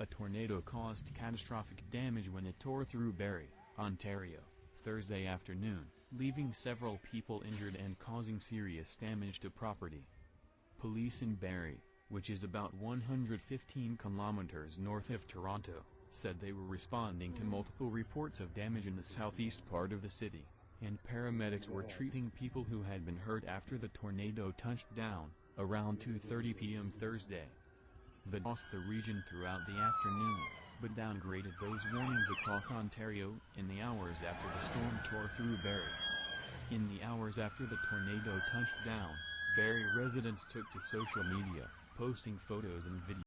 A tornado caused catastrophic damage when it tore through Barrie, Ontario, Thursday afternoon, leaving several people injured and causing serious damage to property. Police in Barrie, which is about 115 kilometers north of Toronto, said they were responding to multiple reports of damage in the southeast part of the city, and paramedics were treating people who had been hurt after the tornado touched down, around 2:30 p.m. Thursday. They crossed the region throughout the afternoon, but downgraded those warnings across Ontario in the hours after the storm tore through Barrie. In the hours after the tornado touched down, Barrie residents took to social media, posting photos and videos.